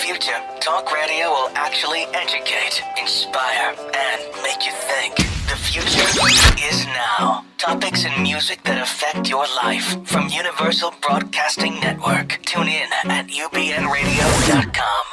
future, talk radio will actually educate, inspire, and make you think. The future is now. Topics and music that affect your life from Universal Broadcasting Network. Tune in at ubnradio.com.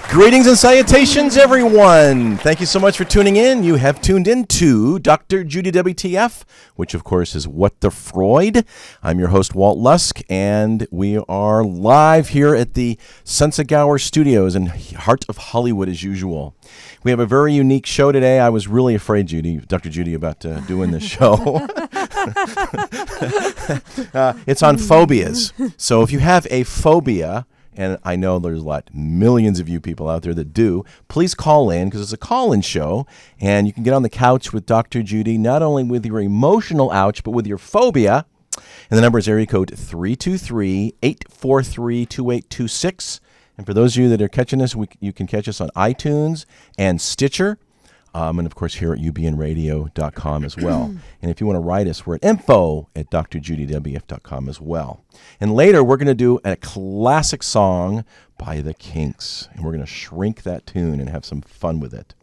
Greetings and salutations, everyone. Thank you so much for tuning in. You have tuned in to Dr. Judy WTF, which, of course, is What the Freud. I'm your host, Walt Lusk, and we are live here at the Sensagauer Studios in heart of Hollywood, as usual. We have a very unique show today. I was really afraid, Dr. Judy, about doing this show. It's on phobias. So if you have a phobia, and I know there's millions of you people out there that do, please call in, because it's a call-in show, and you can get on the couch with Dr. Judy, not only with your emotional ouch, but with your phobia. And the number is area code 323-843-2826. And for those of you that are catching us, you can catch us on iTunes and Stitcher. And, of course, here at ubnradio.com as well. And if you want to write us, we're at info@drjudywf.com as well. And later, we're going to do a classic song by the Kinks. And we're going to shrink that tune and have some fun with it.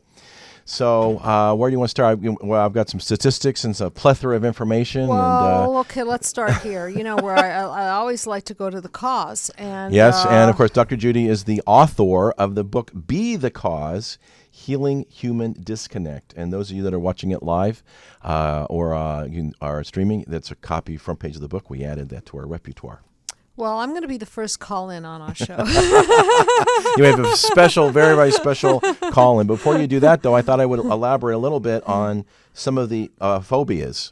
So where do you want to start? Well, I've got some statistics and a plethora of information. Well, okay, let's start here. You know, where I always like to go to the cause. And yes, and, of course, Dr. Judy is the author of the book Be the Cause, Healing Human Disconnect. And those of you that are watching it live or are streaming, that's a copy, front page of the book. We added that to our repertoire. Well, I'm going to be the first call-in on our show. You have a special, very, very special call-in. Before you do that, though, I thought I would elaborate a little bit on some of the phobias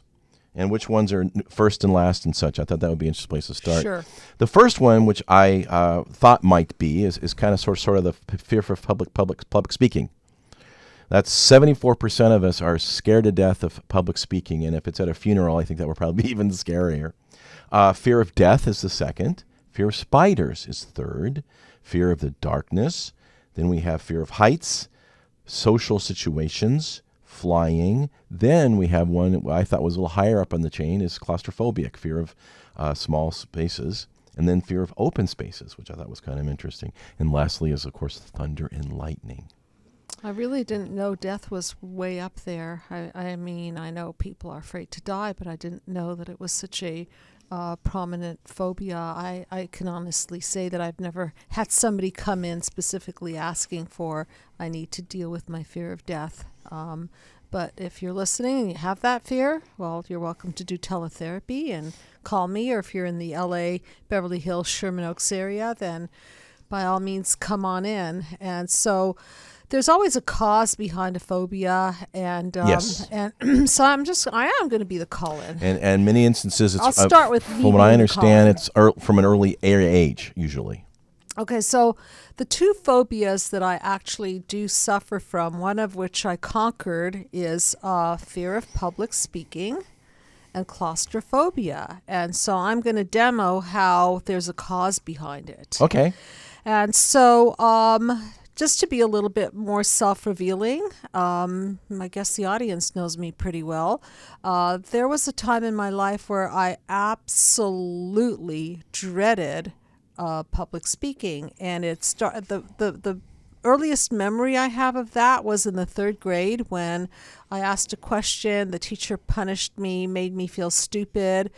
and which ones are first and last and such. I thought that would be an interesting place to start. Sure. The first one, which I thought might be, is kind of sort of the fear for public speaking. That's 74% of us are scared to death of public speaking, and if it's at a funeral, I think that would probably be even scarier. Fear of death is the second. Fear of spiders is third. Fear of the darkness. Then we have fear of heights, social situations, flying. Then we have one I thought was a little higher up on the chain is claustrophobic, fear of small spaces. And then fear of open spaces, which I thought was kind of interesting. And lastly is, of course, thunder and lightning. I really didn't know death was way up there. I mean, I know people are afraid to die, but I didn't know that it was such a prominent phobia. I can honestly say that I've never had somebody come in specifically asking for, I need to deal with my fear of death. But if you're listening and you have that fear, well, you're welcome to do teletherapy and call me. Or if you're in the LA, Beverly Hills, Sherman Oaks area, then by all means come on in. And so there's always a cause behind a phobia, and yes. And so I am going to be the call-in. And many instances, it's I'll start with me from what I being the understand, it's from an early age usually. Okay, so the two phobias that I actually do suffer from, one of which I conquered, is fear of public speaking and claustrophobia. And so I'm going to demo how there's a cause behind it. Okay. And so just to be a little bit more self-revealing, I guess the audience knows me pretty well. There was a time in my life where I absolutely dreaded public speaking, and it started. The earliest memory I have of that was in the third grade when I asked a question. The teacher punished me, made me feel stupid,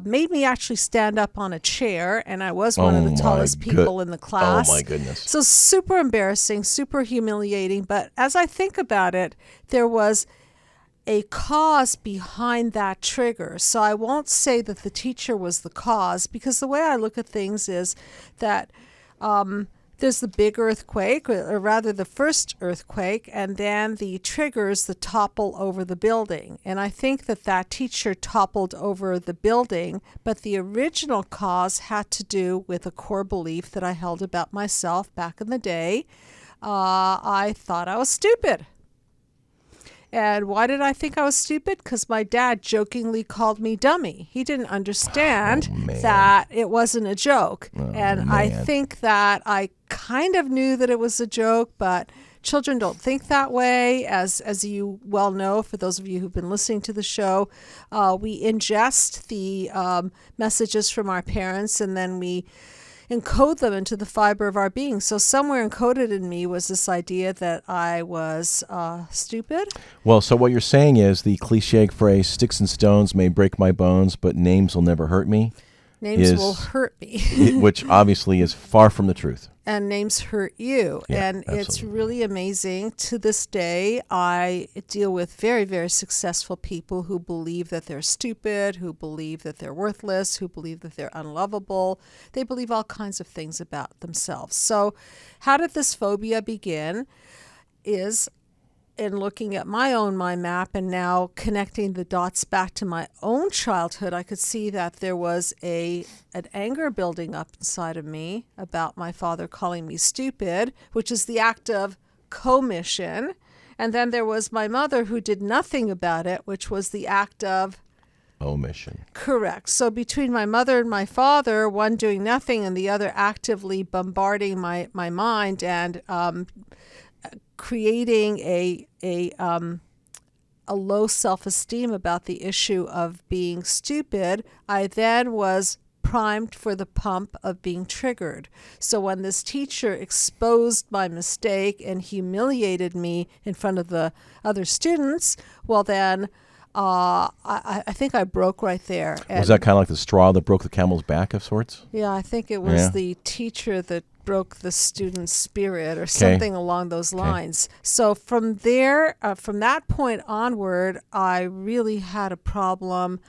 made me actually stand up on a chair, and I was one of the tallest people in the class. Oh, my goodness. So super embarrassing, super humiliating. But as I think about it, there was a cause behind that trigger. So I won't say that the teacher was the cause, because the way I look at things is that there's the big earthquake, or rather the first earthquake, and then the triggers that topple over the building. And I think that teacher toppled over the building, but the original cause had to do with a core belief that I held about myself back in the day. I thought I was stupid. And why did I think I was stupid? Because my dad jokingly called me dummy. He didn't understand that it wasn't a joke. I think that I kind of knew that it was a joke, but children don't think that way. As you well know, for those of you who've been listening to the show, we ingest the messages from our parents, and then we encode them into the fiber of our being. So somewhere encoded in me was this idea that I was stupid. Well, so what you're saying is the cliche phrase, sticks and stones may break my bones, but names will never hurt me. Names will hurt me. Which obviously is far from the truth. And names hurt you. Yeah, and absolutely. It's really amazing. To this day, I deal with very, very successful people who believe that they're stupid, who believe that they're worthless, who believe that they're unlovable. They believe all kinds of things about themselves. So how did this phobia begin? Is in looking at my own mind map and now connecting the dots back to my own childhood, I could see that there was an anger building up inside of me about my father calling me stupid, which is the act of commission. And then there was my mother who did nothing about it, which was the act of omission. Correct. So between my mother and my father, one doing nothing and the other actively bombarding my mind and creating a low self-esteem about the issue of being stupid, I then was primed for the pump of being triggered. So when this teacher exposed my mistake and humiliated me in front of the other students, well then I think I broke right there. And was that kind of like the straw that broke the camel's back of sorts? Yeah, I think it was the teacher that broke the student's spirit or something along those lines. So from there, from that point onward, I really had a problem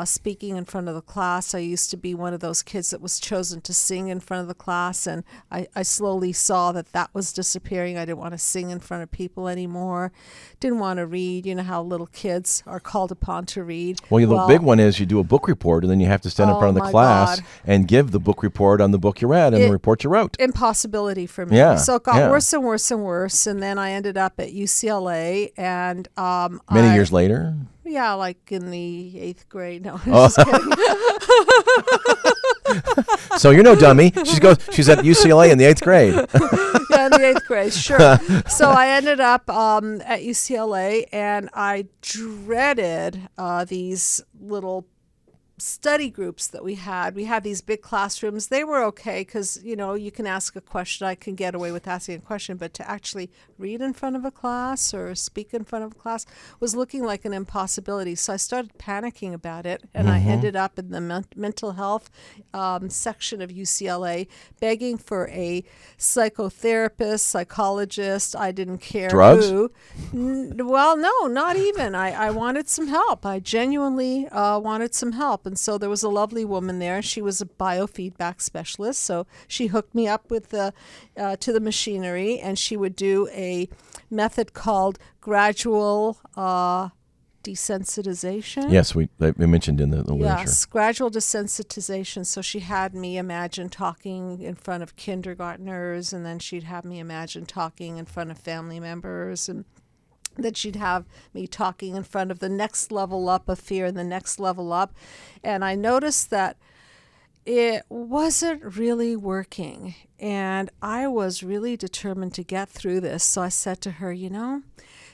speaking in front of the class. I used to be one of those kids that was chosen to sing in front of the class, and I slowly saw that was disappearing. I didn't want to sing in front of people anymore. Didn't want to read. You know how little kids are called upon to read. Well, the big one is you do a book report, and then you have to stand in front of the class and give the book report on the book you read and the report you wrote. Impossibility for me. Yeah, so it got worse and worse and worse, and then I ended up at UCLA, and many years later. Yeah, like in the 8th grade. No, I'm just kidding. So you're no dummy. She's at UCLA in the 8th grade. Yeah, in the 8th grade, sure. So I ended up at UCLA, and I dreaded these little study groups that we had. We had these big classrooms. They were okay because, you can ask a question. I can get away with asking a question, but to actually read in front of a class or speak in front of a class was looking like an impossibility. So I started panicking about it, and I ended up in the mental health section of UCLA begging for a psychotherapist, psychologist. I didn't care Drugs? who. Well, no, not even. I wanted some help. I genuinely wanted some help. And so there was a lovely woman there. She was a biofeedback specialist. So she hooked me up with to the machinery, and she would do a method called gradual desensitization. Yes, we mentioned in the literature. Yes, gradual desensitization. So she had me imagine talking in front of kindergartners, and then she'd have me imagine talking in front of family members, and that she'd have me talking in front of the next level up of fear and the next level up. And I noticed that it wasn't really working. And I was really determined to get through this. So I said to her,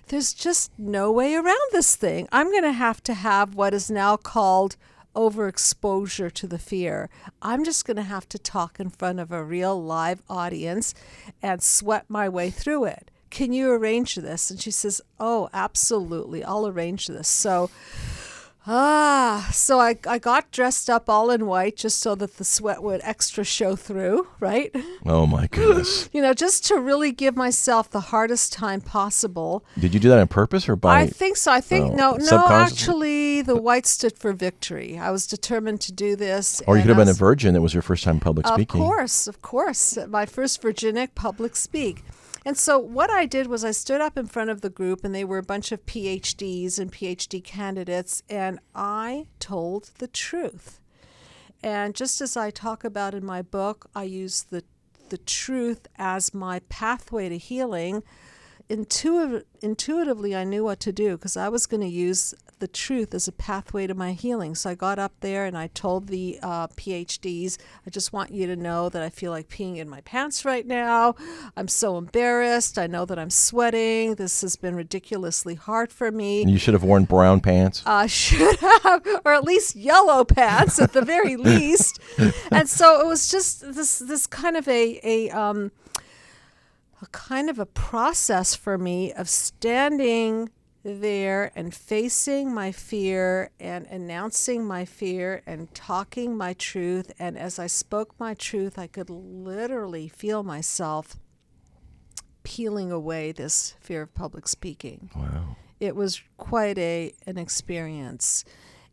there's just no way around this thing. I'm going to have what is now called overexposure to the fear. I'm just going to have to talk in front of a real live audience and sweat my way through it. Can you arrange this? And she says, oh, absolutely. I'll arrange this. So So I got dressed up all in white just so that the sweat would extra show through, right? Oh my goodness. Just to really give myself the hardest time possible. Did you do that on purpose or by? I think so. I think no, subconsciously? actually the white stood for victory. I was determined to do this. Or you and could have been a as- virgin. That was your first time public speaking. Of course. My first virginic public speak. And so what I did was I stood up in front of the group, and they were a bunch of PhDs and PhD candidates, and I told the truth. And just as I talk about in my book, I use the truth as my pathway to healing. Intuitively, I knew what to do because I was going to use the truth as a pathway to my healing. So I got up there and I told the PhDs, I just want you to know that I feel like peeing in my pants right now. I'm so embarrassed. I know that I'm sweating. This has been ridiculously hard for me. You should have worn brown pants. I should have, or at least yellow pants at the very least. And so it was just this kind of a kind of a process for me of standing there and facing my fear and announcing my fear and talking my truth. And as I spoke my truth, I could literally feel myself peeling away this fear of public speaking. Wow. It was quite an experience.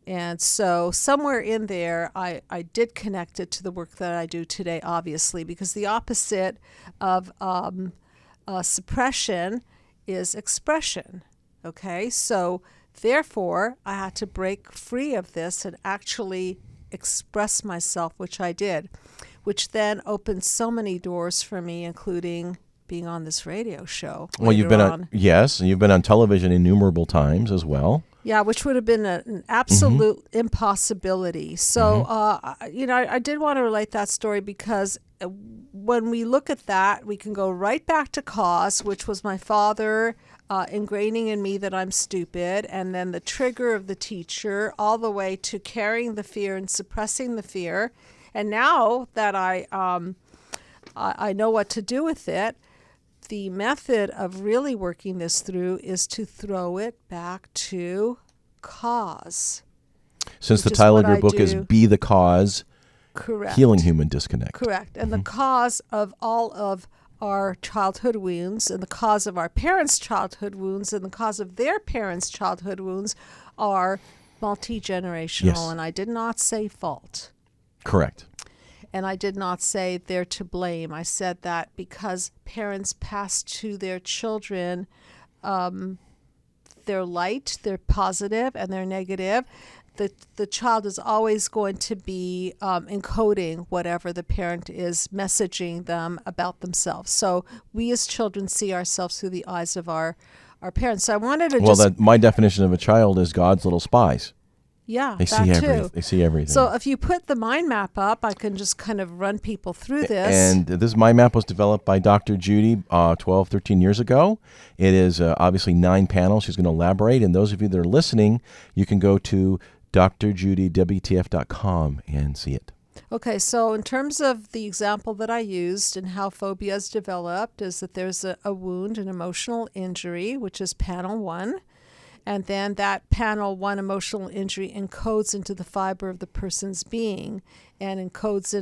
And so somewhere in there, I did connect it to the work that I do today, obviously, because the opposite of suppression is expression. Okay, so therefore, I had to break free of this and actually express myself, which I did, which then opened so many doors for me, including being on this radio show. Well, you've been on, yes, and you've been on television innumerable times as well. Yeah, which would have been an absolute impossibility. So, I did want to relate that story because when we look at that, we can go right back to cause, which was my father ingraining in me that I'm stupid, and then the trigger of the teacher, all the way to carrying the fear and suppressing the fear. And now that I know what to do with it, the method of really working this through is to throw it back to cause. Since the which is title what of your I book is do. Be the Cause, Correct. Healing Human Disconnect. Correct. And the cause of all of our childhood wounds, and the cause of our parents' childhood wounds, and the cause of their parents' childhood wounds are multi-generational. Yes. And I did not say fault. Correct. And I did not say they're to blame. I said that because parents pass to their children their light, their positive, and their negative. The child is always going to be encoding whatever the parent is messaging them about themselves. So we as children see ourselves through the eyes of our parents. So I wanted to my definition of a child is God's little spies. Yeah, They see that everything. too. They see everything. So if you put the mind map up, I can just kind of run people through this. And this mind map was developed by Dr. Judy 12, 13 years ago. It is obviously 9 panels. She's going to elaborate. And those of you that are listening, you can go to drjudywtf.com and see it. Okay, so in terms of the example that I used and how phobias developed is that there's a wound, an emotional injury, which is panel 1. And then that panel 1 emotional injury encodes into the fiber of the person's being and encodes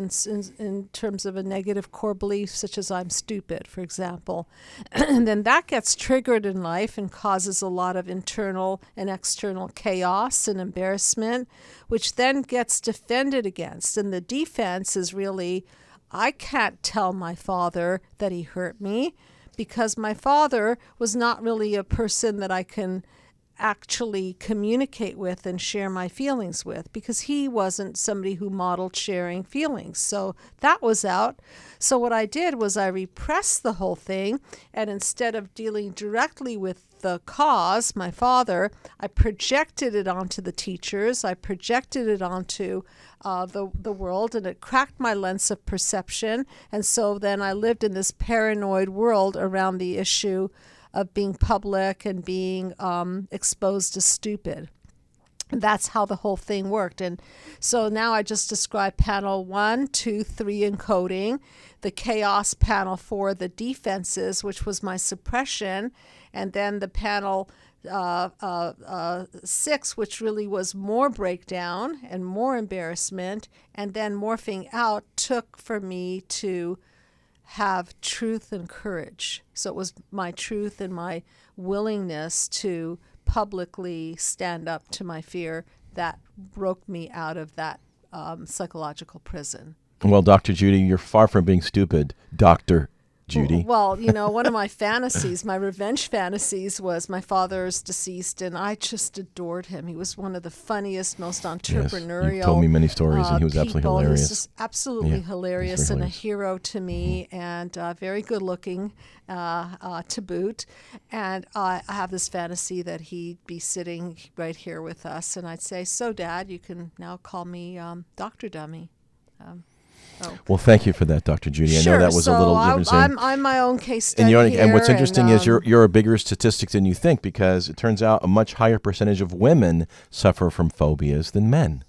in terms of a negative core belief such as I'm stupid, for example. And then that gets triggered in life and causes a lot of internal and external chaos and embarrassment, which then gets defended against. And the defense is really, I can't tell my father that he hurt me because my father was not really a person that I can actually communicate with and share my feelings with because he wasn't somebody who modeled sharing feelings. So that was out. So what I did was I repressed the whole thing, and instead of dealing directly with the cause, my father, I projected it onto the teachers. I projected it onto the world, and it cracked my lens of perception. And so then I lived in this paranoid world around the issue of being public and being exposed as stupid. And that's how the whole thing worked. And so now I just described panel 1, 2, 3 encoding, the chaos panel 4, the defenses, which was my suppression, and then the panel 6, which really was more breakdown and more embarrassment, and then morphing out took for me to have truth and courage. So it was my truth and my willingness to publicly stand up to my fear that broke me out of that psychological prison. Well, Dr. Judy, you're far from being stupid, Dr. Judy. Well, one of my fantasies, my revenge fantasies, was my father's deceased, and I just adored him. He was one of the funniest, most entrepreneurial. You've told me many stories, and he was absolutely people. hilarious. He was just absolutely hilarious and a hilarious. hero to me, and very good looking to boot. And I have this fantasy that he'd be sitting right here with us, and I'd say, "So, Dad, you can now call me Dr. Dummy." Well, thank you for that, Dr. Judy. Sure. I know that was a little different. I'm my own case study and what's interesting is and, you're a bigger statistic than you think, because it turns out a much higher percentage of women suffer from phobias than men,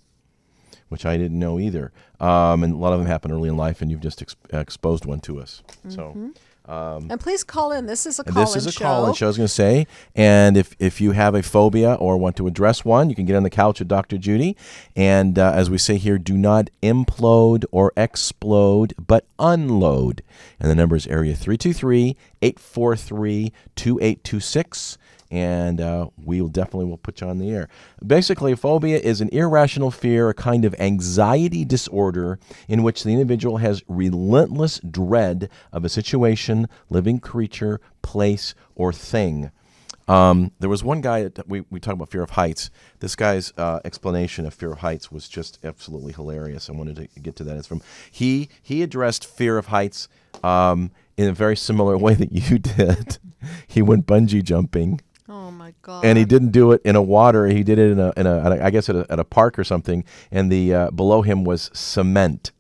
which I didn't know either. And a lot of them happen early in life, and you've just exposed one to us. So. And please call in. This is a And call-in this is a show. call-in show, I was going to say. And if you have a phobia or want to address one, you can get on the couch with Dr. Judy. And as we say here, do not implode or explode, but unload. And the number is area 323-843-2826. And we will definitely put you on the air. Basically, phobia is an irrational fear, a kind of anxiety disorder in which the individual has relentless dread of a situation, living creature, place, or thing. There was one guy that we talked about fear of heights. This guy's explanation of fear of heights was just absolutely hilarious. I wanted to get to that. It's from he addressed fear of heights in a very similar way that you did. He went bungee jumping. Oh my God! And he didn't do it in a water. He did it in a I guess at a park or something. And the below him was cement.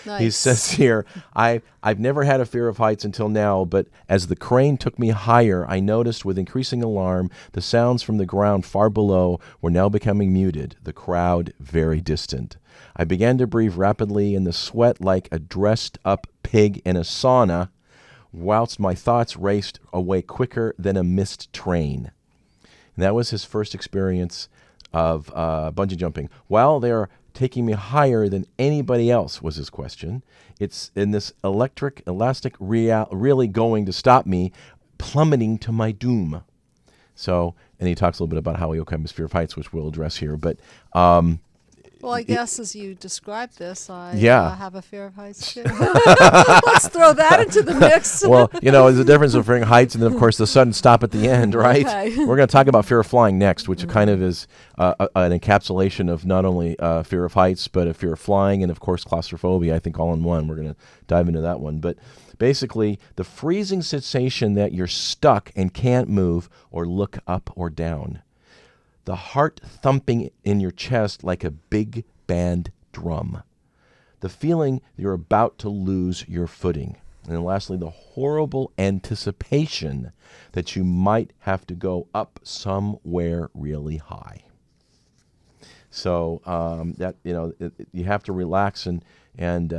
Nice. He says here, I've never had a fear of heights until now, but as the crane took me higher, I noticed with increasing alarm the sounds from the ground far below were now becoming muted, the crowd very distant. I began to breathe rapidly in the sweat like a dressed-up pig in a sauna, whilst my thoughts raced away quicker than a missed train. And that was his first experience of bungee jumping. While they're taking me higher than anybody else, was his question. It's in this elastic really going to stop me, plummeting to my doom. So, and he talks a little bit about how he overcame his fear of heights, which we'll address here. But well, I guess as you describe this, I have a fear of heights too. Let's throw that into the mix. Well, there's a difference of fearing heights and then, of course, the sudden stop at the end, right? Okay. We're going to talk about fear of flying next, which kind of is an encapsulation of not only fear of heights, but a fear of flying and, of course, claustrophobia, I think all in one. We're going to dive into that one. But basically, the freezing sensation that you're stuck and can't move or look up or down. The heart thumping in your chest like a big band drum. The feeling you're about to lose your footing. And then lastly, the horrible anticipation that you might have to go up somewhere really high. So you have to relax, and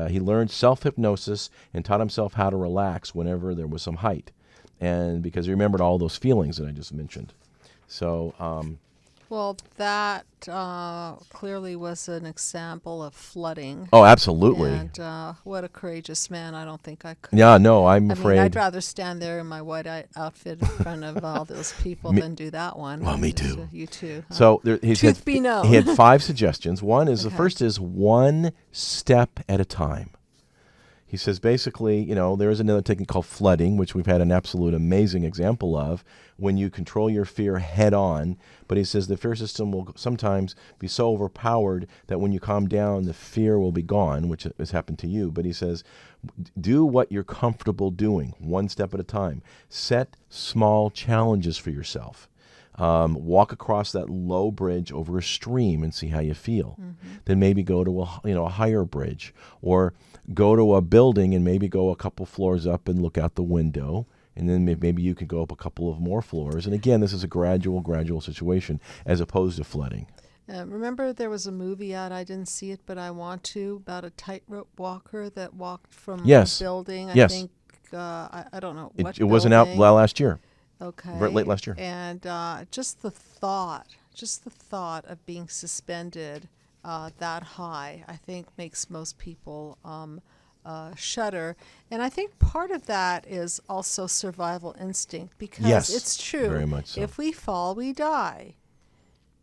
he learned self-hypnosis and taught himself how to relax whenever there was some height, and because he remembered all those feelings that I just mentioned. So. Well, that clearly was an example of flooding. Oh, absolutely. And what a courageous man. I don't think I could. Yeah, no, I'm afraid. I'd rather stand there in my white outfit in front of all those people than do that one. Well, me too. You too. Huh? So Truth be known. He had 5 suggestions. One is, Okay. the first is one step at a time. He says basically, there is another technique called flooding, which we've had an absolute amazing example of, when you control your fear head on. But he says the fear system will sometimes be so overpowered that when you calm down, the fear will be gone, which has happened to you. But he says, do what you're comfortable doing, one step at a time. Set small challenges for yourself. Walk across that low bridge over a stream and see how you feel. Mm-hmm. Then maybe go to a higher bridge, or go to a building and maybe go a couple floors up and look out the window. And then maybe you could go up a couple of more floors. And again, this is a gradual situation as opposed to flooding. Remember there was a movie out, I didn't see it, but I want to, about a tightrope walker that walked from a building. I think, I don't know what It wasn't out building. last year. Okay. Late last year. And just the thought of being suspended that high, I think makes most people shudder. And I think part of that is also survival instinct, because Yes, it's true. very much so. If we fall, we die.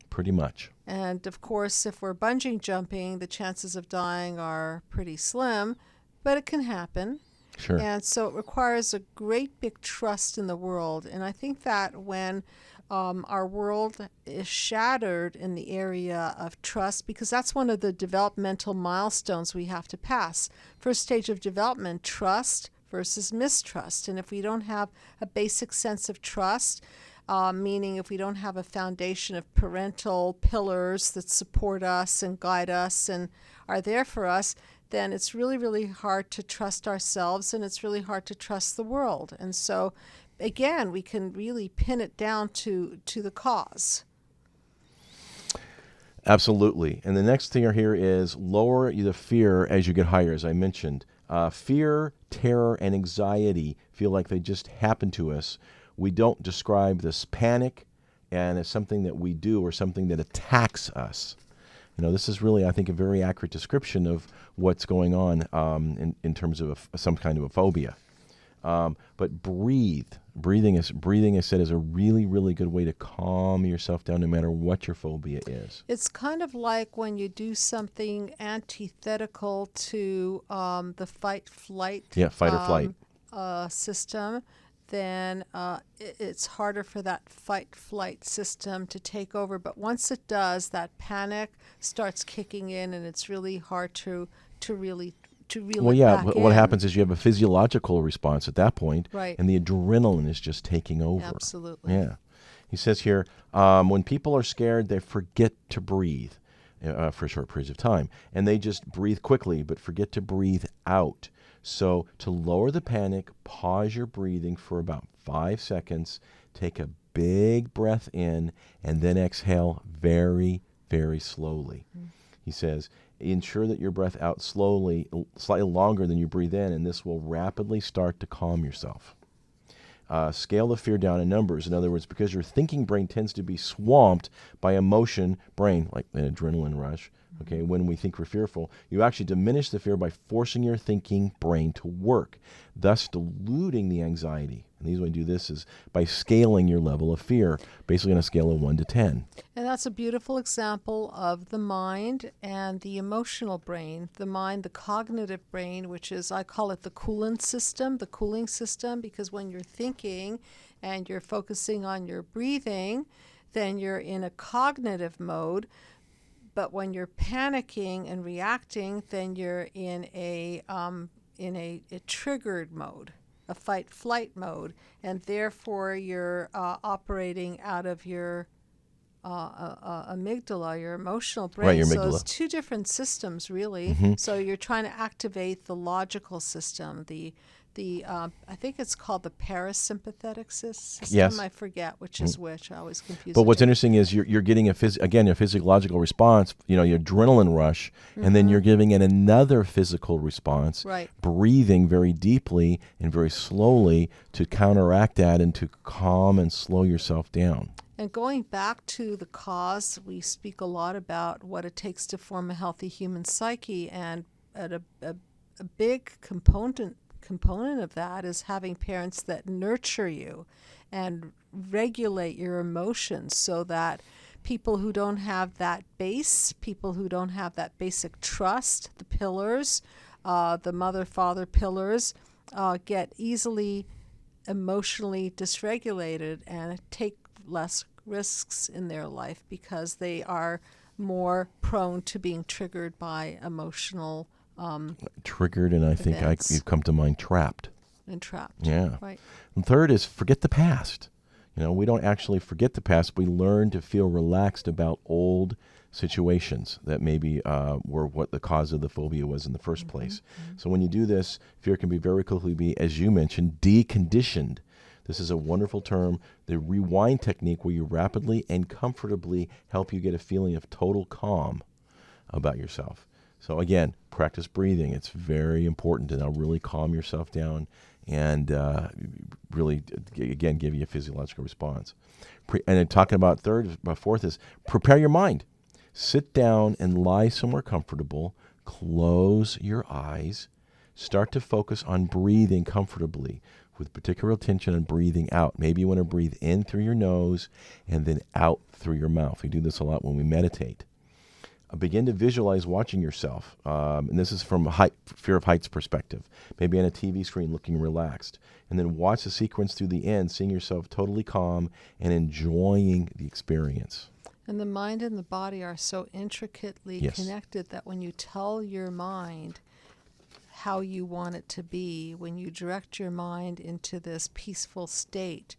Pretty much. And of course, if we're bungee jumping, the chances of dying are pretty slim, but it can happen. Sure. And so it requires a great big trust in the world. And I think that when our world is shattered in the area of trust, because that's one of the developmental milestones we have to pass. First stage of development, trust versus mistrust. And if we don't have a basic sense of trust, meaning if we don't have a foundation of parental pillars that support us and guide us and are there for us, then it's really, really hard to trust ourselves, and it's really hard to trust the world. And so, again, we can really pin it down to the cause. Absolutely. And the next thing here is lower the fear as you get higher, as I mentioned. Fear, terror, and anxiety feel like they just happen to us. We don't describe this panic and as something that we do or something that attacks us. This is really, I think, a very accurate description of what's going on in terms of some kind of a phobia. But breathing, I said, is a really, really good way to calm yourself down no matter what your phobia is. It's kind of like when you do something antithetical to the fight-flight Fight or flight. System, then it's harder for that fight-flight system to take over. But once it does, that panic starts kicking in, and it's really hard to reel it back in. What happens is you have a physiological response at that point, Right. and the adrenaline is just taking over. Absolutely. Yeah. He says here, when people are scared, they forget to breathe for short periods of time, and they just breathe quickly but forget to breathe out. So to lower the panic, pause your breathing for about 5 seconds, take a big breath in, and then exhale very, very slowly. He says, ensure that your breath out slowly, slightly longer than you breathe in, and this will rapidly start to calm yourself. Scale the fear down in numbers. In other words, because your thinking brain tends to be swamped by emotion brain, like an adrenaline rush. Okay, when we think we're fearful, you actually diminish the fear by forcing your thinking brain to work, thus diluting the anxiety. And the easy way to do this is by scaling your level of fear, basically on a scale of 1 to 10. And that's a beautiful example of the mind and the emotional brain. The mind, the cognitive brain, which is, I call it the cooling system, because when you're thinking and you're focusing on your breathing, then you're in a cognitive mode. But when you're panicking and reacting, then you're in a triggered mode, a fight-flight mode, and therefore you're operating out of your amygdala, your emotional brain. Right, your So amygdala. it's two different systems, really. So you're trying to activate the logical system, the I think it's called the parasympathetic system. Yes. I forget which is which. I always confuse. But the what's two. interesting is you're getting a physiological response, your adrenaline rush, and then you're giving it another physical response, Right. breathing very deeply and very slowly to counteract that and to calm and slow yourself down. And going back to the cause, we speak a lot about what it takes to form a healthy human psyche, and a big component of that is having parents that nurture you and regulate your emotions, so that people who don't have that base, people who don't have that basic trust, the pillars, the mother-father pillars, get easily emotionally dysregulated and take less risks in their life because they are more prone to being triggered by emotional Triggered, and I think events. you've come to mind trapped. and trapped. Yeah. Right. And third is forget the past. We don't actually forget the past. We learn to feel relaxed about old situations that maybe were what the cause of the phobia was in the first place. So when you do this, fear can be very quickly be, as you mentioned, deconditioned. This is a wonderful term, the rewind technique, where you rapidly and comfortably help you get a feeling of total calm about yourself. So again, practice breathing. It's very important to now really calm yourself down and really, again, give you a physiological response. And then talking about fourth is prepare your mind. Sit down and lie somewhere comfortable. Close your eyes. Start to focus on breathing comfortably with particular attention on breathing out. Maybe you want to breathe in through your nose and then out through your mouth. We do this a lot when we meditate. Begin to visualize watching yourself. And this is from a fear of heights perspective. Maybe on a TV screen looking relaxed. And then watch the sequence through the end, seeing yourself totally calm and enjoying the experience. And the mind and the body are so intricately connected that when you tell your mind how you want it to be, when you direct your mind into this peaceful state,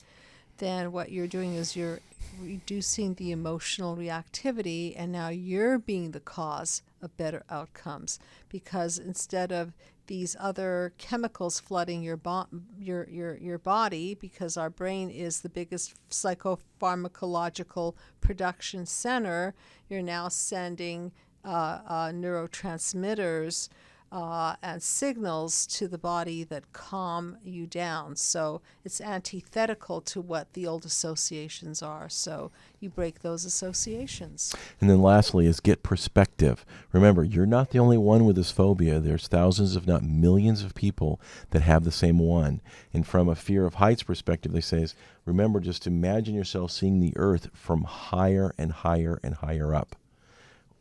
then what you're doing is you're reducing the emotional reactivity, and now you're being the cause of better outcomes, because instead of these other chemicals flooding your body, because our brain is the biggest psychopharmacological production center, you're now sending neurotransmitters and signals to the body that calm you down. So it's antithetical to what the old associations are. So you break those associations. And then lastly is get perspective. Remember, you're not the only one with this phobia. There's thousands, if not millions of people that have the same one. And from a fear of heights perspective, they say, remember, just imagine yourself seeing the earth from higher and higher and higher up,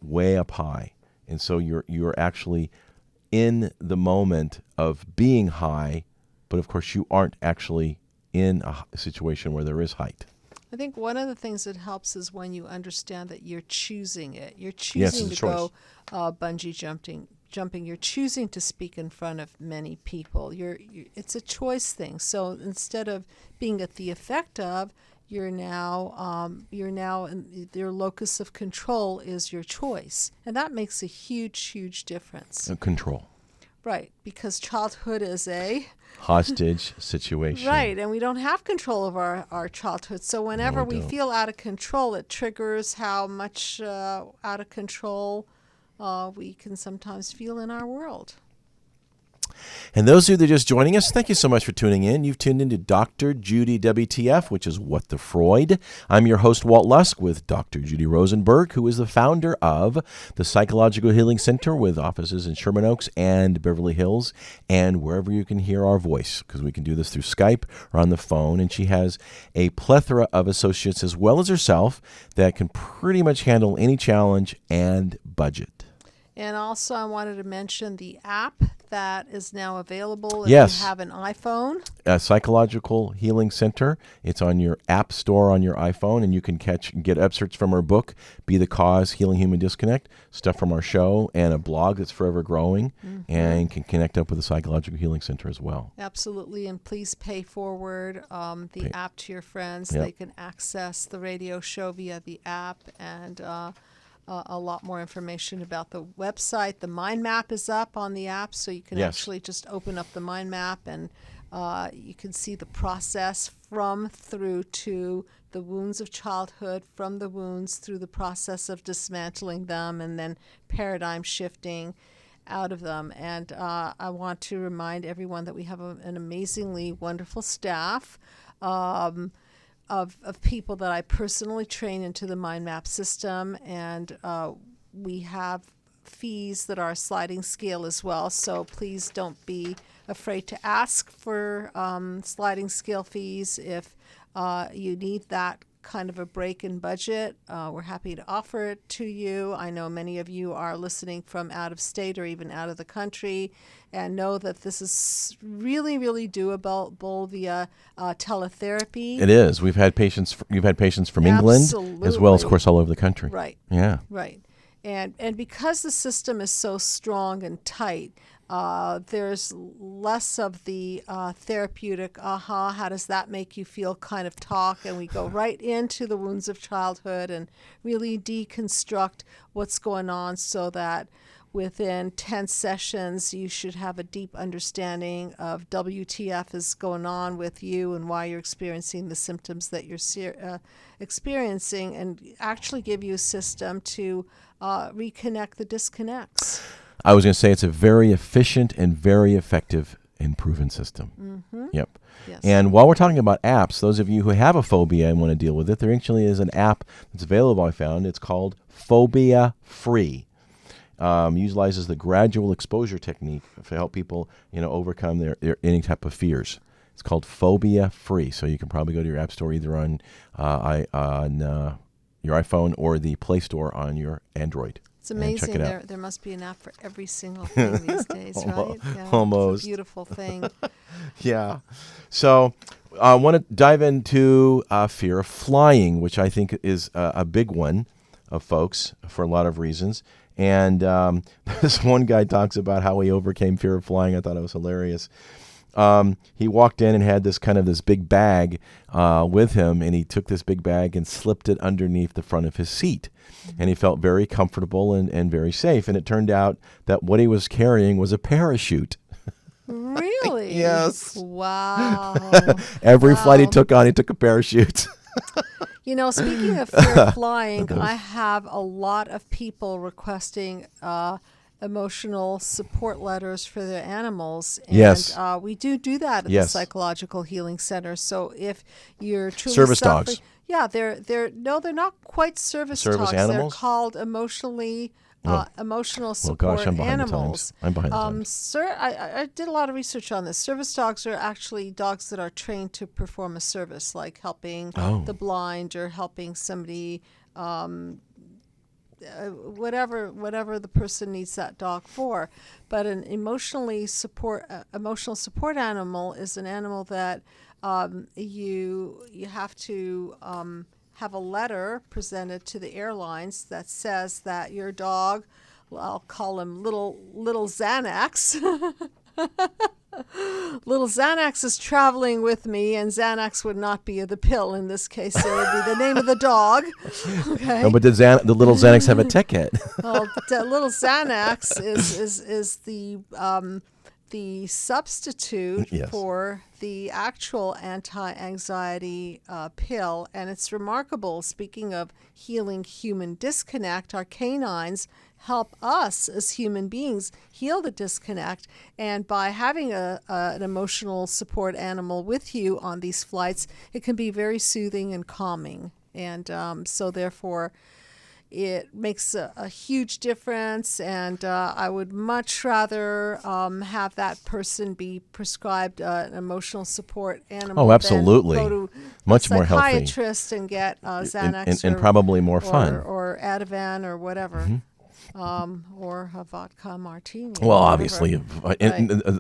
way up high. And so you're actually in the moment of being high, but of course you aren't actually in a situation where there is height. I think one of the things that helps is when you understand that you're choosing it. You're choosing to go bungee jumping. You're choosing to speak in front of many people. It's a choice thing. So instead of being at the effect of, you're now in, your locus of control is your choice, and that makes a huge difference. Control. Right, because childhood is a hostage situation. Right, and we don't have control of our childhood. So whenever we feel out of control, it triggers how much out of control we can sometimes feel in our world. And those of you that are just joining us, thank you so much for tuning in. You've tuned into Dr. Judy WTF, which is What the Freud. I'm your host, Walt Lusk, with Dr. Judy Rosenberg, who is the founder of the Psychological Healing Center with offices in Sherman Oaks and Beverly Hills, and wherever you can hear our voice, because we can do this through Skype or on the phone. And she has a plethora of associates as well as herself that can pretty much handle any challenge and budget. And also I wanted to mention the app that is now available if yes. you have an iPhone. Psychological Healing Center. It's on your app store on your iPhone, and you can get excerpts from our book, Be the Cause, Healing Human Disconnect, stuff from our show, and a blog that's forever growing, and can connect up with the Psychological Healing Center as well. Absolutely, and please pay forward the app to your friends. Yep. They can access the radio show via the app, and a lot more information about the website. The mind map is up on the app, so you can actually just open up the mind map, and you can see the process through to the wounds of childhood, from the wounds through the process of dismantling them, and then paradigm shifting out of them. And I want to remind everyone that we have an amazingly wonderful staff of people that I personally train into the mind map system, and we have fees that are a sliding scale as well, so please don't be afraid to ask for sliding scale fees if you need that kind of a break in budget. We're happy to offer it to you. I know many of you are listening from out of state or even out of the country, and know that this is really doable via teletherapy. It is. We've had patients from England, as well as, of course, all over the country. Right. Yeah. Right. And because the system is so strong and tight, there's less of the therapeutic, how does that make you feel kind of talk, and we go right into the wounds of childhood and really deconstruct what's going on, so that within 10 sessions you should have a deep understanding of WTF is going on with you and why you're experiencing the symptoms that you're experiencing, and actually give you a system to reconnect the disconnects. I was going to say it's a very efficient and very effective and proven system. Mm-hmm. Yep. Yes. And while we're talking about apps, those of you who have a phobia and want to deal with it, there actually is an app that's available, I found. It's called Phobia Free. Utilizes the gradual exposure technique to help people, overcome their any type of fears. It's called Phobia Free. So you can probably go to your app store either on your iPhone or the Play Store on your Android. It's amazing. Check it out. There must be an app for every single thing these days, right? Yeah, Almost. It's a beautiful thing. Yeah. So I want to dive into fear of flying, which I think is a big one of folks for a lot of reasons. And this one guy talks about how he overcame fear of flying. I thought it was hilarious. He walked in and had this big bag with him, and he took this big bag and slipped it underneath the front of his seat. And he felt very comfortable and very safe. And it turned out that what he was carrying was a parachute. Really? Yes. Wow. Every flight he took on, he took a parachute. Speaking of fear of flying, I have a lot of people requesting emotional support letters for their animals. And, yes. We do that at yes. the Psychological Healing Center. So if you're truly service suffering, dogs. Yeah, they're not quite service dogs. Animals? They're called emotional support gosh, I'm behind animals. the times. I'm behind the times. Sir, I did a lot of research on this. Service dogs are actually dogs that are trained to perform a service, like helping the blind or helping somebody, whatever the person needs that dog for. But an emotional support animal is an animal that you have to have a letter presented to the airlines that says that your dog, I'll call him little Xanax. Little Xanax is traveling with me, and Xanax would not be the pill in this case. It would be the name of the dog. Okay. No, but did the little Xanax have a ticket? Well, the little Xanax is the substitute yes. for the actual anti-anxiety pill, and it's remarkable. Speaking of healing human disconnect, our canines help us as human beings heal the disconnect, and by having an emotional support animal with you on these flights, it can be very soothing and calming, and so therefore it makes a huge difference, and I would much rather have that person be prescribed an emotional support animal. Oh, absolutely. Than go to much a more healthy. psychiatrist and get Xanax and probably more fun. Or Ativan or whatever. Mm-hmm. Or a vodka martini. Well, obviously,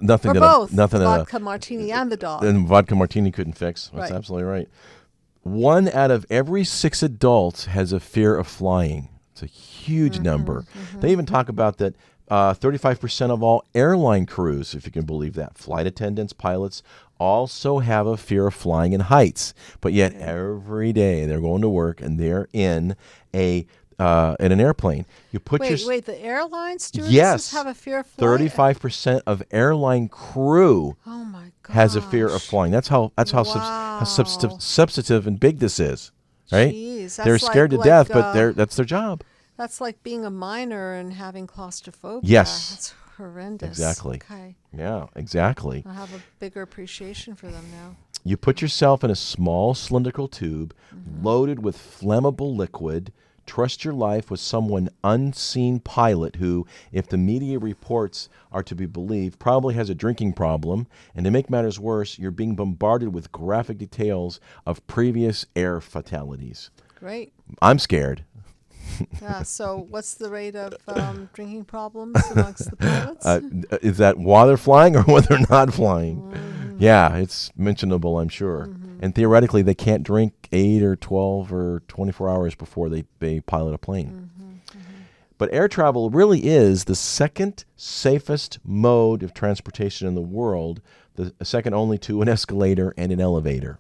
nothing. Or both. Nothing. Vodka martini and the dog. And vodka martini couldn't fix. That's right. absolutely right. 1 out of every 6 adults has a fear of flying. It's a huge number. Mm-hmm. They even talk about that 35% of all airline crews, if you can believe that, flight attendants, pilots, also have a fear of flying in heights. But yet every day they're going to work and they're in an airplane. You put wait, the airline stewardesses yes, have a fear of flying? 35% of airline crew oh my gosh. has a fear of flying. That's how Wow. substantive and big this is, right? Jeez, They're scared to death, but that's their job. That's like being a miner and having claustrophobia. Yes. That's horrendous. Exactly. Okay. Yeah, exactly. I have a bigger appreciation for them now. You put yourself in a small cylindrical tube loaded with flammable liquid. Trust your life with someone unseen pilot who, if the media reports are to be believed, probably has a drinking problem. And to make matters worse, you're being bombarded with graphic details of previous air fatalities. Great. I'm scared. Yeah, so what's the rate of drinking problems amongst the pilots? Is that while they're flying or when they're not flying? Yeah, it's mentionable, I'm sure. And theoretically, they can't drink 8 or 12 or 24 hours before they pilot a plane. But air travel really is the second safest mode of transportation in the world, the second only to an escalator and an elevator.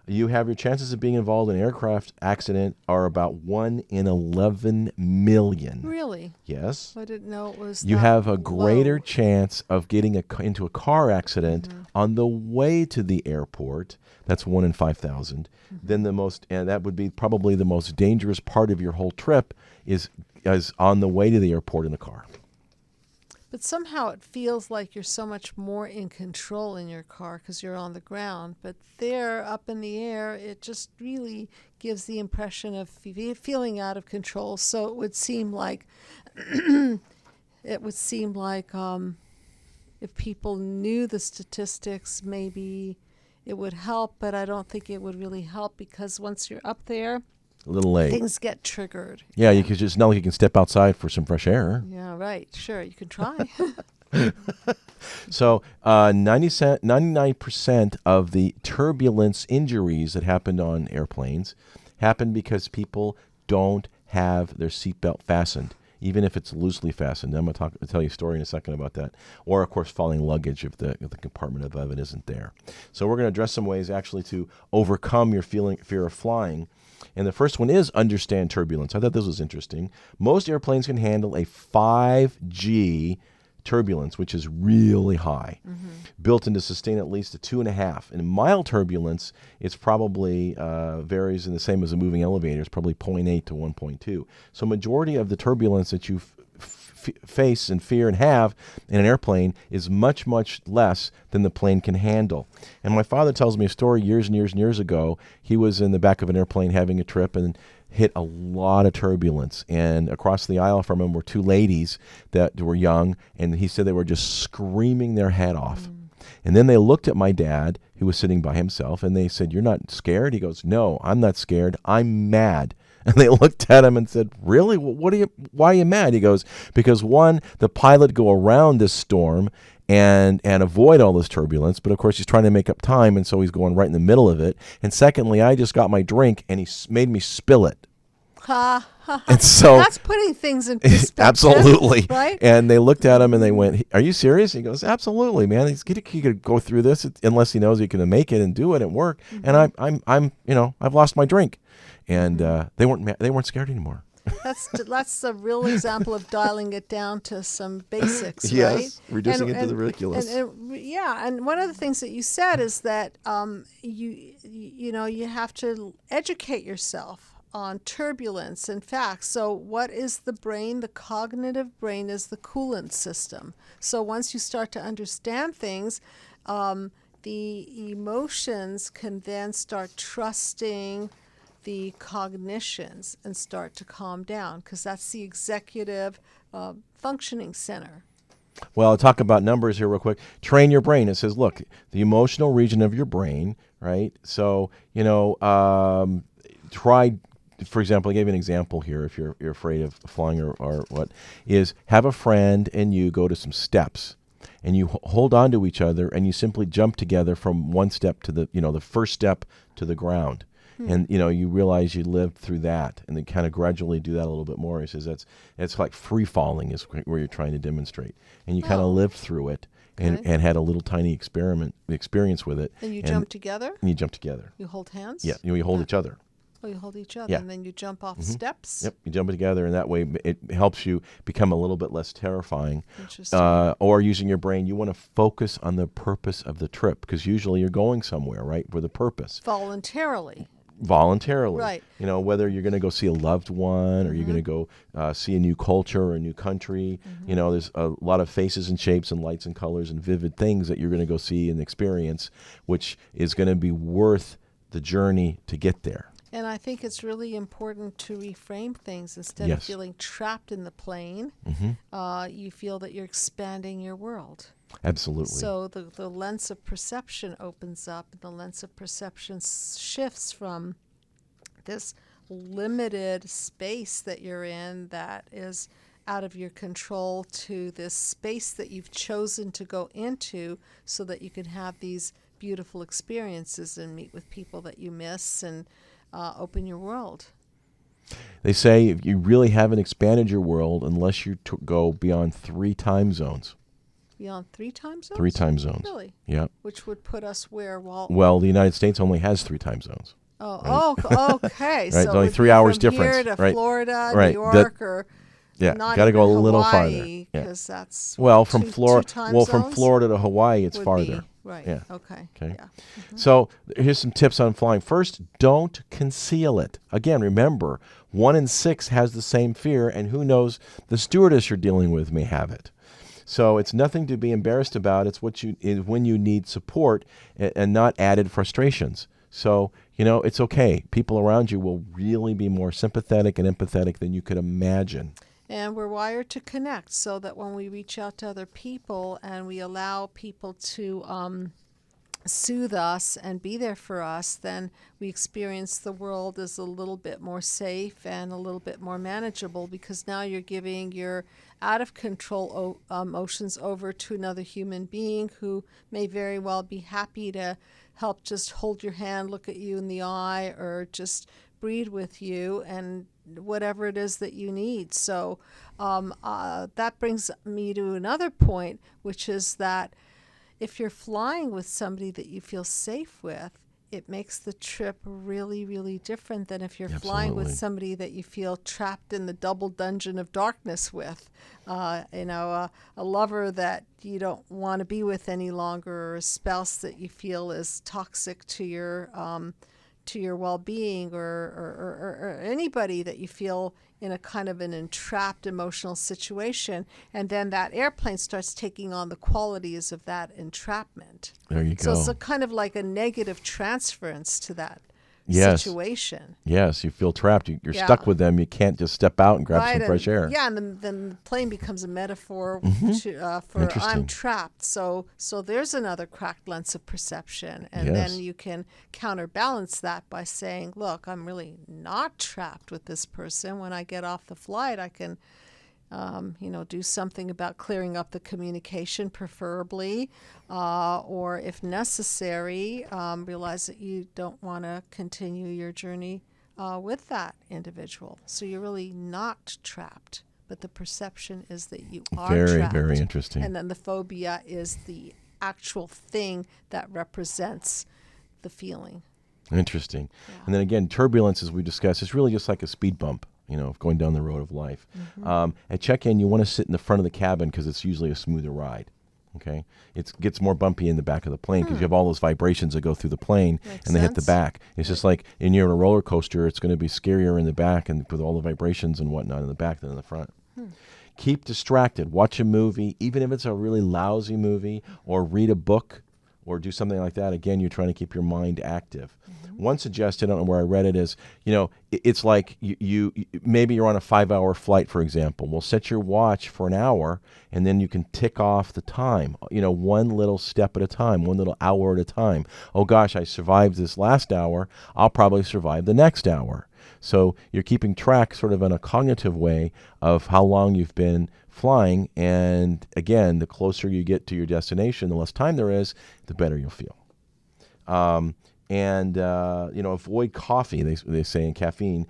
You have your chances of being involved in an aircraft accident are about 1 in 11 million. Really? Yes. I didn't know it was You that have a greater low. chance of getting into a car accident on the way to the airport. That's 1 in 5,000. Then and that would be probably the most dangerous part of your whole trip is on the way to the airport in a car. But somehow it feels like you're so much more in control in your car because you're on the ground. But there, up in the air, it just really gives the impression of feeling out of control. So it would seem like, if people knew the statistics, maybe it would help. But I don't think it would really help because once you're up there, A little late. things get triggered. Yeah, you could just, not like you can step outside for some fresh air. Yeah, right. Sure, you can try. So 99% of the turbulence injuries that happened on airplanes happen because people don't have their seatbelt fastened, even if it's loosely fastened. I'm going to tell you a story in a second about that. Or, of course, falling luggage if the compartment above it isn't there. So we're going to address some ways actually to overcome your fear of flying. And the first one is understand turbulence. I thought this was interesting. Most airplanes can handle a 5G turbulence, which is really high, built in to sustain at least a 2.5. And mild turbulence, it's probably varies in the same as a moving elevator. It's probably 0.8 to 1.2. So majority of the turbulence that you face and fear and have in an airplane is much, much less than the plane can handle. And my father tells me a story years and years and years ago. He was in the back of an airplane having a trip and hit a lot of turbulence. And across the aisle from him were two ladies that were young, and he said they were just screaming their head off. And then they looked at my dad, who was sitting by himself, and they said, "You're not scared?" He goes, "No, I'm not scared. I'm mad." And they looked at him and said, "Really? Why are you mad?" He goes, "Because one, the pilot go around this storm and avoid all this turbulence, but of course he's trying to make up time, and so he's going right in the middle of it. And secondly, I just got my drink and he made me spill it." And so That's putting things in perspective. Absolutely. Right? And they looked at him and they went, "Are you serious?" He goes, "Absolutely, man. He could go through this unless he knows he can make it and do it and work. And I'm I've lost my drink." And they weren't scared anymore. That's a real example of dialing it down to some basics, Yes, right? reducing it to the ridiculous. And one of the things that you said is that you have to educate yourself on turbulence and facts. So what is the brain? The cognitive brain is the coolant system. So once you start to understand things, the emotions can then start trusting the cognitions and start to calm down, because that's the executive functioning center. Well, I'll talk about numbers here real quick. Train your brain. It says, look, the emotional region of your brain, right? So, try, for example, I gave you an example here if you're afraid of flying or what, is have a friend and you go to some steps and you hold on to each other and you simply jump together from one step to the first step to the ground. And, you realize you lived through that, and then kind of gradually do that a little bit more. He says it's like free falling is where you're trying to demonstrate. And you kind of lived through it and had a little tiny experience with it. And you jump together? And you jump together. You hold hands? Yeah, you hold each other. Oh, you hold each other, Yeah. and then you jump off steps? Yep, you jump together, and that way it helps you become a little bit less terrifying. Interesting. Or using your brain, you want to focus on the purpose of the trip, because usually you're going somewhere, right, with a purpose. Voluntarily. Right. Right. Whether you're going to go see a loved one or you're going to go see a new culture or a new country. There's a lot of faces and shapes and lights and colors and vivid things that you're going to go see and experience, which is going to be worth the journey to get there. And I think it's really important to reframe things. Instead of feeling trapped in the plane, you feel that you're expanding your world. Absolutely. So the lens of perception opens up, and the lens of perception shifts from this limited space that you're in that is out of your control to this space that you've chosen to go into so that you can have these beautiful experiences and meet with people that you miss and open your world. They say you really haven't expanded your world unless you go beyond 3 time zones. Beyond 3 time zones? 3 time zones. Really? Yeah. Which would put us where? Well, the United States only has 3 time zones. Oh, okay. Right, So it's only it would 3 be hours from difference. Here to Right. Florida, Right. New York, or not got to go a even little Hawaii, farther. Yeah. because that's From two Florida. time Well, from zones Florida to Hawaii, it's would farther. be, right. Yeah. Okay. Okay. Yeah. So here's some tips on flying. First, don't conceal it. Again, remember, 1 in 6 has the same fear, and who knows, the stewardess you're dealing with may have it. So it's nothing to be embarrassed about. It's when you need support and not added frustrations. So, it's okay. People around you will really be more sympathetic and empathetic than you could imagine. And we're wired to connect, so that when we reach out to other people and we allow people to soothe us and be there for us, then we experience the world as a little bit more safe and a little bit more manageable, because now you're giving your out of control emotions over to another human being who may very well be happy to help just hold your hand, look at you in the eye, or just breathe with you, and whatever it is that you need. So that brings me to another point, which is that if you're flying with somebody that you feel safe with, it makes the trip really, really different than if you're flying with somebody that you feel trapped in the double dungeon of darkness with. A lover that you don't want to be with any longer, or a spouse that you feel is toxic to your well-being, or anybody that you feel in a kind of an entrapped emotional situation, and then that airplane starts taking on the qualities of that entrapment. There you go. So it's a kind of like a negative transference to that situation. Yes, you feel trapped. You're stuck with them. You can't just step out and grab some fresh air. Yeah, and then the plane becomes a metaphor for I'm trapped. So there's another cracked lens of perception. And then you can counterbalance that by saying, look, I'm really not trapped with this person. When I get off the flight, I can do something about clearing up the communication, preferably, or if necessary, realize that you don't want to continue your journey with that individual. So you're really not trapped, but the perception is that you are trapped. Very, very interesting. And then the phobia is the actual thing that represents the feeling. Interesting. Yeah. And then again, turbulence, as we discussed, is really just like a speed bump, going down the road of life. At check-in, you want to sit in the front of the cabin because it's usually a smoother ride. Okay, it gets more bumpy in the back of the plane because you have all those vibrations that go through the plane and they hit the back. It's just like you're in a roller coaster, it's going to be scarier in the back and with all the vibrations and whatnot in the back than in the front. Keep distracted. Watch a movie, even if it's a really lousy movie, or read a book, or do something like that. Again, you're trying to keep your mind active. One suggestion, I don't know where I read it, is, it's like you maybe you're on a 5-hour flight, for example. Well, set your watch for an hour, and then you can tick off the time, one little step at a time, one little hour at a time. Oh, gosh, I survived this last hour. I'll probably survive the next hour. So you're keeping track sort of in a cognitive way of how long you've been flying. And again, the closer you get to your destination, the less time there is, the better you'll feel. Avoid coffee, they say, and caffeine.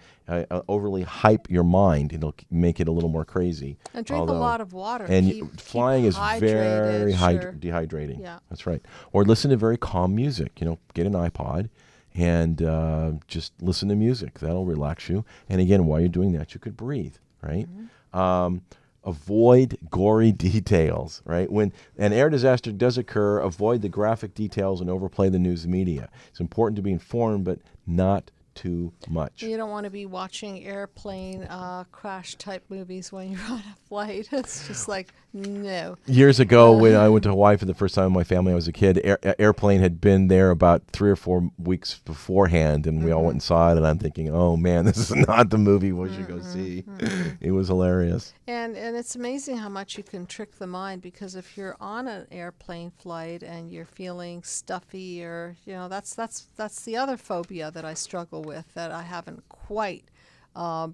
Overly hype your mind. It'll make it a little more crazy. And drink a lot of water. And flying is very dehydrating. Yeah. That's right. Or listen to very calm music. Get an iPod and just listen to music. That'll relax you. And again, while you're doing that, you could breathe, right? Avoid gory details, right? When an air disaster does occur, avoid the graphic details and overplay the news media. It's important to be informed, but not too much. You don't want to be watching airplane crash type movies when you're on a flight. It's just like, no. Years ago, when I went to Hawaii for the first time with my family, I was a kid, airplane had been there about 3 or 4 weeks beforehand, and we all went and saw it, and I'm thinking, oh man, this is not the movie we should go see. It was hilarious. And it's amazing how much you can trick the mind, because if you're on an airplane flight and you're feeling stuffy, or that's the other phobia that I struggle with that I haven't quite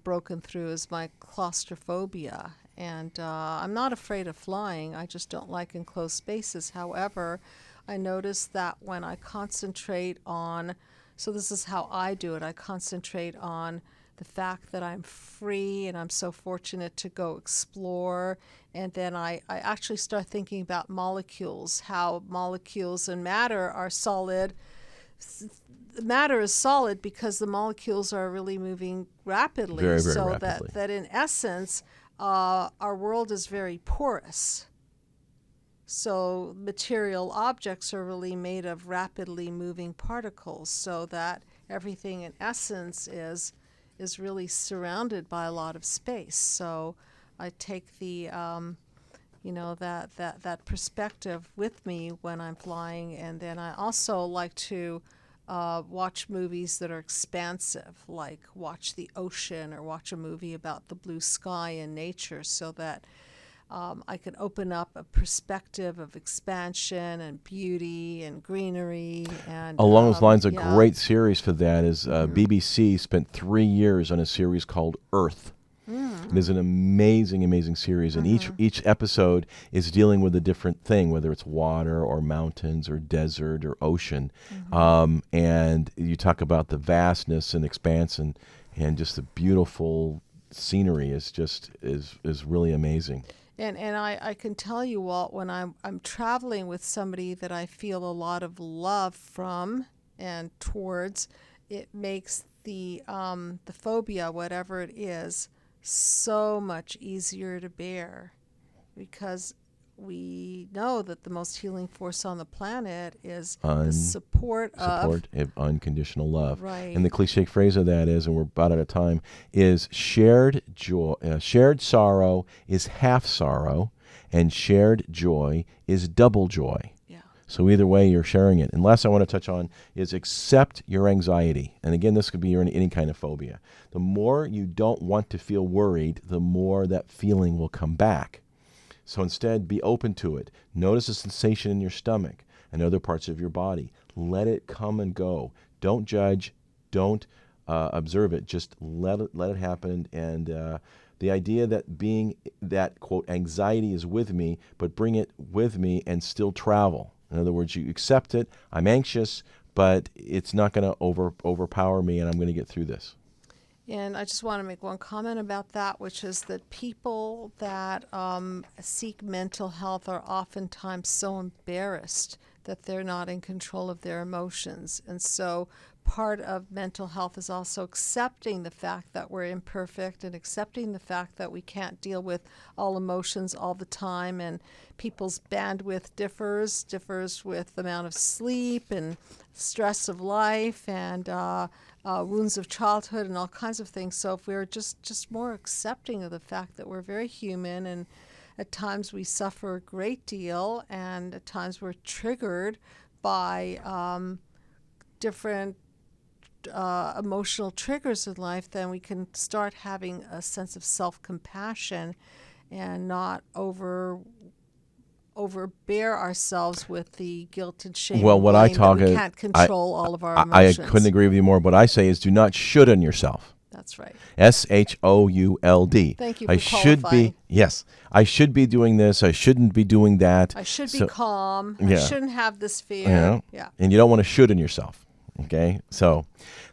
broken through, is my claustrophobia. And I'm not afraid of flying. I just don't like enclosed spaces. However, I notice that when I concentrate on, so this is how I do it, I concentrate on the fact that I'm free and I'm so fortunate to go explore. And then I actually start thinking about molecules, how molecules and matter are solid. Matter is solid because the molecules are really moving rapidly. Very, very so rapidly. that in essence, our world is very porous. So material objects are really made of rapidly moving particles, so that everything in essence is really surrounded by a lot of space. So I take the that perspective with me when I'm flying. And then I also like to watch movies that are expansive, like watch the ocean or watch a movie about the blue sky and nature, so that I can open up a perspective of expansion and beauty and greenery. And Along those lines, a yeah. great series for that is BBC spent 3 years on a series called Earth. It is an amazing, amazing series, and each episode is dealing with a different thing, whether it's water or mountains or desert or ocean. And you talk about the vastness and expanse, and just the beautiful scenery is really amazing. And I can tell you, Walt, when I'm traveling with somebody that I feel a lot of love from and towards, it makes the phobia, whatever it is, so much easier to bear, because we know that the most healing force on the planet is the support of unconditional love. Right. And the cliche phrase of that is, and we're about out of time, is shared joy. Shared sorrow is half sorrow, and shared joy is double joy. Yeah. So either way, you're sharing it. And last I want to touch on is accept your anxiety. And again, this could be any kind of phobia. The more you don't want to feel worried, the more that feeling will come back. So instead, be open to it. Notice the sensation in your stomach and other parts of your body. Let it come and go. Don't judge. Don't observe it. Just let it happen. And the idea that quote anxiety is with me, but bring it with me and still travel. In other words, you accept it. I'm anxious, but it's not going to overpower me, and I'm going to get through this. And I just want to make one comment about that, which is that people that seek mental health are oftentimes so embarrassed that they're not in control of their emotions. And so part of mental health is also accepting the fact that we're imperfect and accepting the fact that we can't deal with all emotions all the time. And people's bandwidth differs with the amount of sleep and stress of life and wounds of childhood and all kinds of things. So if we're just more accepting of the fact that we're very human, and at times we suffer a great deal, and at times we're triggered by different emotional triggers in life, then we can start having a sense of self-compassion and not overbear ourselves with the guilt and shame. Well, and what blame I that talk we is, can't control all of our I emotions. couldn't agree with you more. What I say is, do not should on yourself. That's right. SHOULD. Thank you for I should qualifying. I should be doing this. I shouldn't be doing that. I should be calm. I Yeah. shouldn't have this fear. Yeah. And you don't want to should on yourself. Okay, so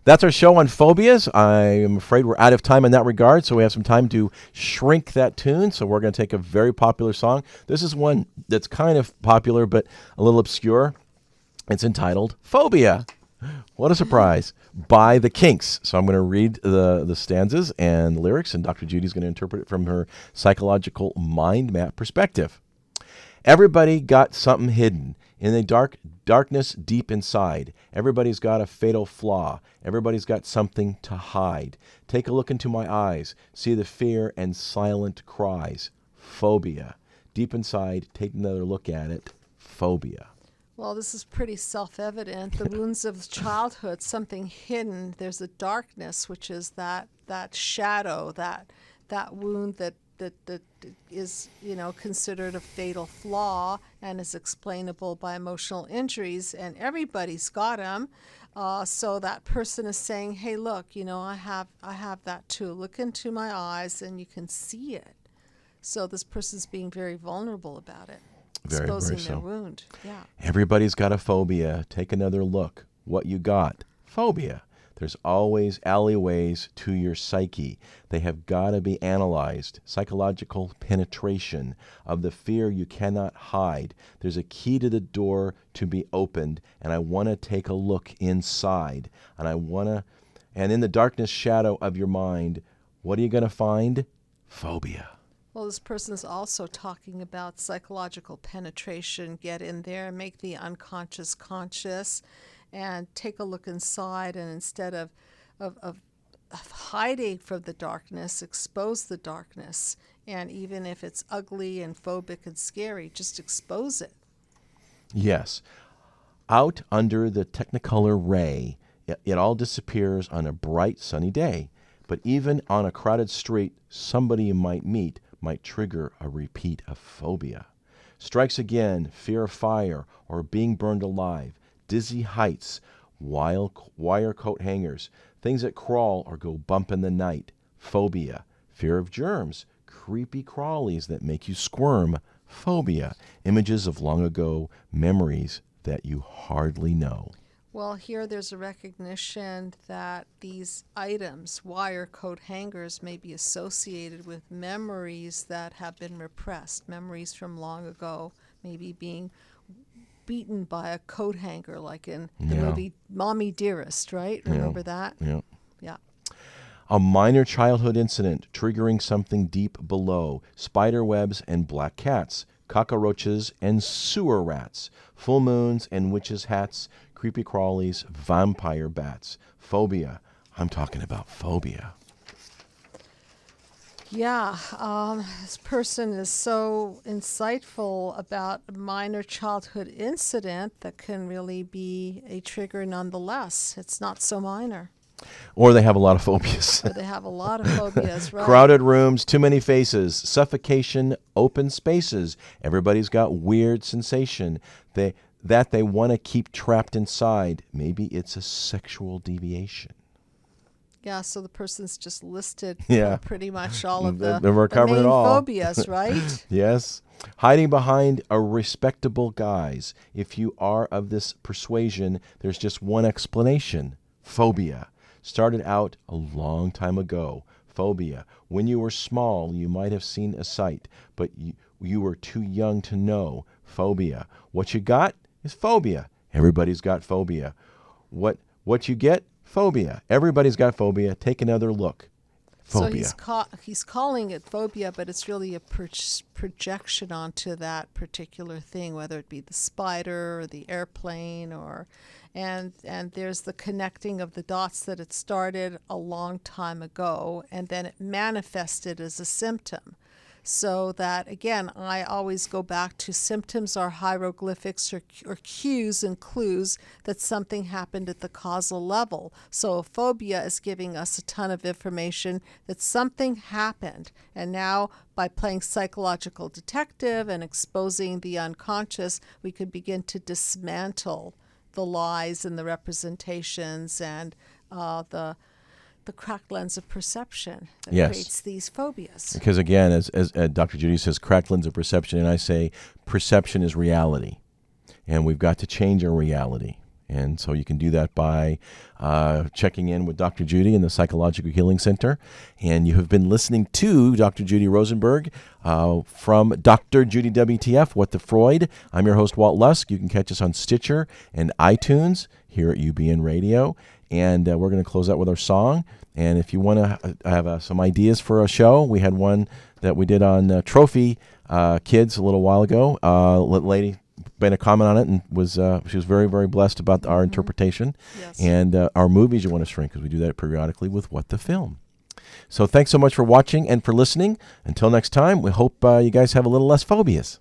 that's our show on phobias. I am afraid we're out of time in that regard, so we have some time to shrink that tune. So we're going to take a very popular song. This is one that's kind of popular but a little obscure. It's entitled Phobia. What a surprise. By the Kinks. So I'm going to read the stanzas and the lyrics, and Dr. Judy's going to interpret it from her psychological mind map perspective. Everybody got something hidden in the darkness deep inside. Everybody's got a fatal flaw. Everybody's got something to hide. Take a look into my eyes. See the fear and silent cries. Phobia. Deep inside, take another look at it. Phobia. Well, this is pretty self-evident. The wounds of childhood, something hidden. There's a darkness, which is that shadow, that wound that is, considered a fatal flaw and is explainable by emotional injuries, and everybody's got them. So that person is saying, "Hey, look, I have that too. Look into my eyes, and you can see it." So this person's being very vulnerable about it, exposing their wound. Yeah. Everybody's got a phobia. Take another look. What you got? Phobia. There's always alleyways to your psyche. They have got to be analyzed. Psychological penetration of the fear you cannot hide. There's a key to the door to be opened, and I want to take a look inside. And in the darkness shadow of your mind, what are you going to find? Phobia. Well, this person is also talking about psychological penetration. Get in there and make the unconscious conscious, and take a look inside, and instead of hiding from the darkness, expose the darkness And even if it's ugly and phobic and scary, just expose it. Yes. Out under the Technicolor ray, it all disappears on a bright, sunny day. But even on a crowded street, somebody you might meet might trigger a repeat of phobia. Strikes again, fear of fire or being burned alive, dizzy heights, wire coat hangers, things that crawl or go bump in the night, phobia, fear of germs, creepy crawlies that make you squirm, phobia, images of long ago, memories that you hardly know. Well, here there's a recognition that these items, wire coat hangers, may be associated with memories that have been repressed, memories from long ago, maybe being beaten by a coat hanger, like in the movie Mommy Dearest, right? Remember that? Yeah. Yeah. A minor childhood incident triggering something deep below, spider webs and black cats, cockroaches and sewer rats, full moons and witches' hats, creepy crawlies, vampire bats, phobia. I'm talking about phobia. Yeah, this person is so insightful about a minor childhood incident that can really be a trigger nonetheless. It's not so minor. Or they have a lot of phobias. But they have a lot of phobias, right? Crowded rooms, too many faces, suffocation, open spaces. Everybody's got weird sensation they want to keep trapped inside. Maybe it's a sexual deviation. Yeah, so the person's just listed pretty much all of We're the covering main it all. phobias, right? Yes. Hiding behind a respectable guise. If you are of this persuasion, there's just one explanation. Phobia. Started out a long time ago. Phobia. When you were small, you might have seen a sight, but you were too young to know. Phobia. What you got is phobia. Everybody's got phobia. What you get? Phobia. Everybody's got phobia. Take another look. Phobia. So he's calling it phobia, but it's really a projection onto that particular thing, whether it be the spider or the airplane, and there's the connecting of the dots that it started a long time ago, and then it manifested as a symptom. So that, again, I always go back to symptoms are hieroglyphics or cues and clues that something happened at the causal level. So a phobia is giving us a ton of information that something happened. And now by playing psychological detective and exposing the unconscious, we could begin to dismantle the lies and the representations and the cracked lens of perception that creates these phobias. Because again, as Dr. Judy says, cracked lens of perception, and I say perception is reality. And we've got to change our reality. And so you can do that by checking in with Dr. Judy in the Psychological Healing Center. And you have been listening to Dr. Judy Rosenberg from Dr. Judy WTF, What the Freud. I'm your host, Walt Lusk. You can catch us on Stitcher and iTunes here at UBN Radio. And we're going to close out with our song. And if you want to have some ideas for a show, we had one that we did on trophy kids a little while ago. Lady made a comment on it and she was very, very blessed about our interpretation. Yes. And our movies you want to shrink, because we do that periodically with What the Film. So thanks so much for watching and for listening. Until next time, we hope you guys have a little less phobias.